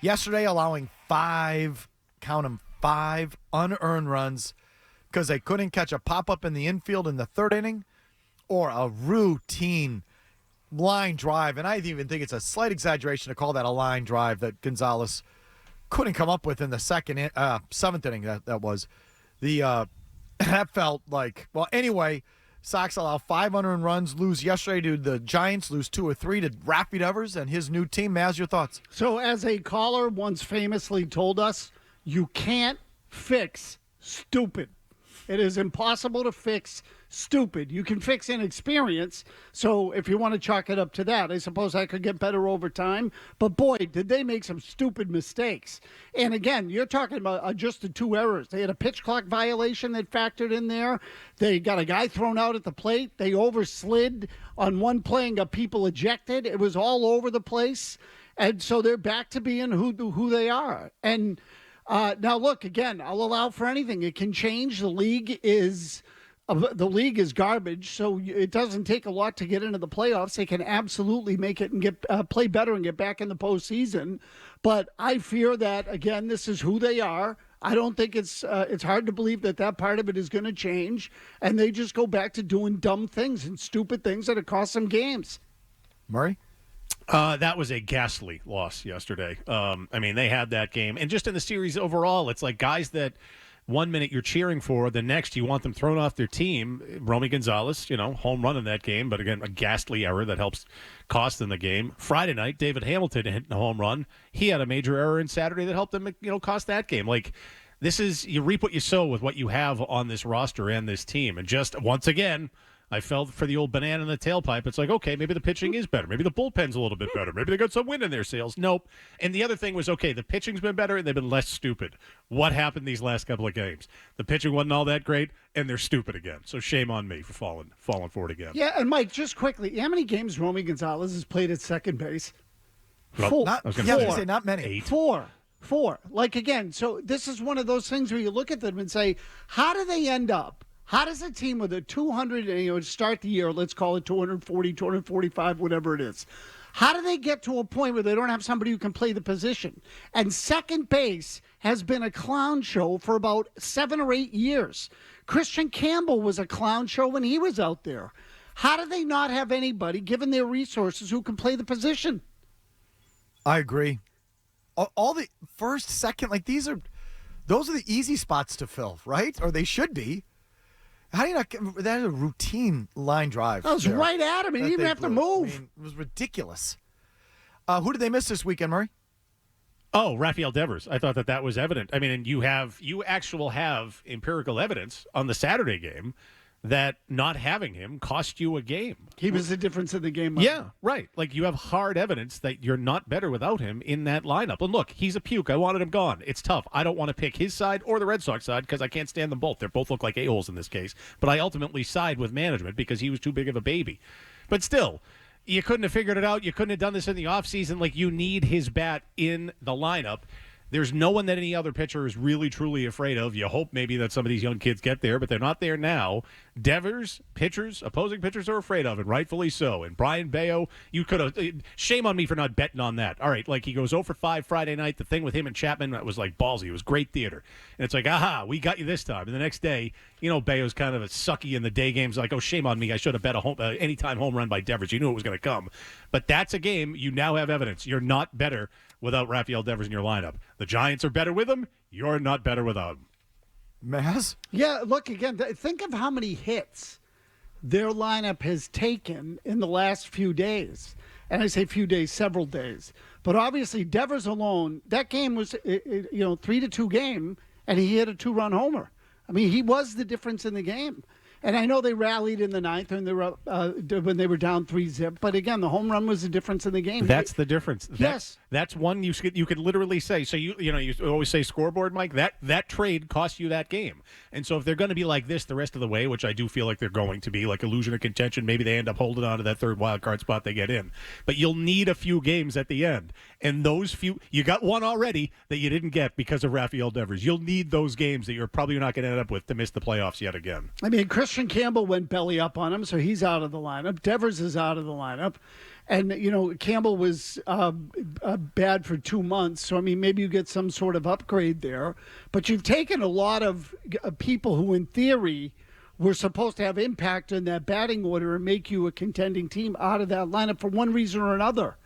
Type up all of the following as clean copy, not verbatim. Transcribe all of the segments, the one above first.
Yesterday, allowing count them, 5 unearned runs because they couldn't catch a pop-up in the infield in the third inning or a routine line drive. And I even think it's a slight exaggeration to call that a line drive that Gonzalez couldn't come up with in the seventh inning. That was that felt like, well, anyway, Sox allow 5 unearned runs, lose yesterday to the Giants, lose 2 or 3 to Rafael Devers and his new team. Mazz, your thoughts? So as a caller once famously told us, you can't fix stupid. It is impossible to fix stupid. You can fix inexperience. So if you want to chalk it up to that, I suppose I could get better over time. But boy, did they make some stupid mistakes. And again, you're talking about just the 2 errors. They had a pitch clock violation that factored in there. They got a guy thrown out at the plate. They overslid on one play and got people ejected. It was all over the place. And so they're back to being who they are. And now, look, again, I'll allow for anything. It can change. The league is garbage, so it doesn't take a lot to get into the playoffs. They can absolutely make it and get play better and get back in the postseason. But I fear that, again, this is who they are. I don't think it's hard to believe that part of it is going to change, and they just go back to doing dumb things and stupid things that have cost them games. Murray? That was a ghastly loss yesterday. They had that game. And just in the series overall, it's like guys that 1 minute you're cheering for, the next you want them thrown off their team. Romy Gonzalez, home run in that game, but again, a ghastly error that helps cost them the game. Friday night, David Hamilton hit a home run. He had a major error in Saturday that helped them, cost that game. Like, this is, you reap what you sow with what you have on this roster and this team. And just, once again, I fell for the old banana in the tailpipe. It's like, okay, maybe the pitching is better. Maybe the bullpen's a little bit better. Maybe they got some wind in their sails. Nope. And the other thing was, okay, the pitching's been better and they've been less stupid. What happened these last couple of games? The pitching wasn't all that great, and they're stupid again. So shame on me for falling for it again. Yeah, and Mike, just quickly, how many games Romy Gonzalez has played at second base? Well, 4. I was going to say not many. 8. 4. Like, again, so this is one of those things where you look at them and say, how do they end up? How does a team with a 200, start the year, let's call it 240, 245, whatever it is, how do they get to a point where they don't have somebody who can play the position? And second base has been a clown show for about 7 or 8 years. Christian Campbell was a clown show when he was out there. How do they not have anybody, given their resources, who can play the position? I agree. All the first, second, those are the easy spots to fill, right? Or they should be. How do you not get that? Is a routine line drive. That was right at him. He didn't even have to move. It was ridiculous. Who did they miss this weekend, Murray? Oh, Rafael Devers. I thought that was evident. And you have empirical evidence on the Saturday game that not having him cost you a game. He was the difference in the game. Yeah, right. Like, you have hard evidence that you're not better without him in that lineup. And look, he's a puke. I wanted him gone. It's tough. I don't want to pick his side or the Red Sox side because I can't stand them both. They both look like a-holes in this case. But I ultimately side with management because he was too big of a baby. But still, you couldn't have figured it out. You couldn't have done this in the offseason. Like, you need his bat in the lineup. There's no one that any other pitcher is really, truly afraid of. You hope maybe that some of these young kids get there, but they're not there now. Devers, opposing pitchers are afraid of, and rightfully so. And Brian Bayo, you could have – shame on me for not betting on that. All right, he goes 0 for 5 Friday night. The thing with him and Chapman, that was ballsy. It was great theater. And it's like, aha, we got you this time. And the next day, Bayo's kind of a sucky in the day games. Like, oh, shame on me. I should have bet a anytime home run by Devers. You knew it was going to come. But that's a game you now have evidence. You're not better without Rafael Devers in your lineup. The Giants are better with him. You're not better without him. Mazz? Yeah, look, again, think of how many hits their lineup has taken in the last few days. And I say few days, several days. But obviously, Devers alone, that game was, 3-2 game, and he hit a 2-run homer. He was the difference in the game. And I know they rallied in the ninth and they were when they were down 3-0. But again, the home run was the difference in the game. That's the difference. Yes, that's one you could literally say. So you always say scoreboard, Mike. That trade cost you that game. And so if they're going to be like this the rest of the way, which I do feel like they're going to be, like illusion of contention, maybe they end up holding on to that third wild card spot they get in. But you'll need a few games at the end, and those few you got one already that you didn't get because of Rafael Devers. You'll need those games that you're probably not going to end up with to miss the playoffs yet again. Christian Campbell went belly up on him, so he's out of the lineup. Devers is out of the lineup. And, Campbell was bad for 2 months. So, I mean, maybe you get some sort of upgrade there. But you've taken a lot of people who, in theory, were supposed to have impact in that batting order and make you a contending team out of that lineup for one reason or another.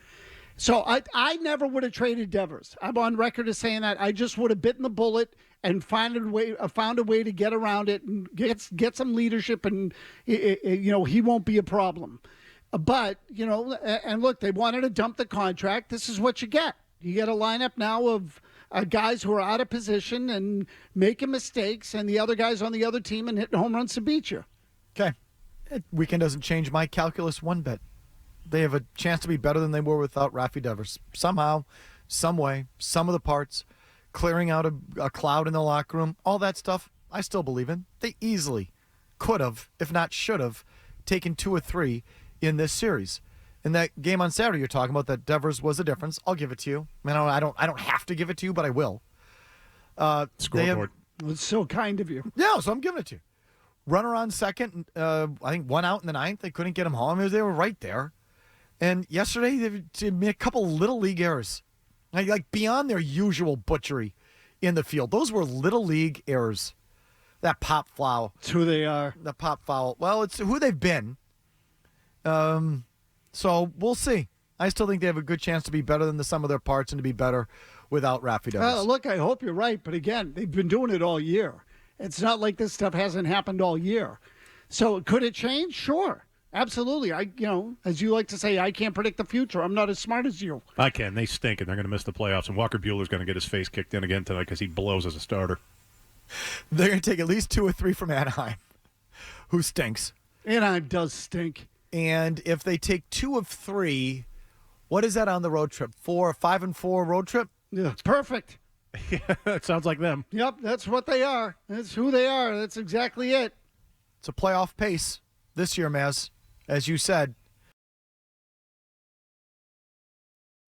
So I never would have traded Devers. I'm on record as saying that. I just would have bitten the bullet and found a way to get around it and get some leadership, and he won't be a problem. But and look, they wanted to dump the contract. This is what you get. You get a lineup now of guys who are out of position and making mistakes, and the other guys on the other team and hitting home runs to beat you. Okay, weekend doesn't change my calculus one bit. They have a chance to be better than they were without Rafael Devers. Somehow, some way, some of the parts, clearing out a cloud in the locker room, all that stuff, I still believe in. They easily could have, if not should have, taken 2 or 3 in this series. In that game on Saturday you're talking about, that Devers was a difference. I'll give it to you. I mean, I don't have to give it to you, but I will. Scoreboard. It's so kind of you. Yeah, so I'm giving it to you. Runner on second, I think 1 out in the 9th. They couldn't get him home. They were right there. And yesterday, they made a couple little league errors, like beyond their usual butchery in the field. Those were little league errors. That pop foul. It's who they are. The pop foul. Well, it's who they've been. So we'll see. I still think they have a good chance to be better than the sum of their parts and to be better without Rafael Devers. Look, I hope you're right. But again, they've been doing it all year. It's not like this stuff hasn't happened all year. So could it change? Sure. Absolutely. As you like to say, I can't predict the future. I'm not as smart as you. I can. They stink, and they're going to miss the playoffs. And Walker Buehler's going to get his face kicked in again tonight because he blows as a starter. They're going to take at least 2 or 3 from Anaheim, who stinks. Anaheim does stink. And if they take 2 of 3, what is that on the road trip? 5-4 road trip? Yeah, perfect. Yeah, it sounds like them. Yep, that's what they are. That's who they are. That's exactly it. It's a playoff pace this year, Mazz. As you said,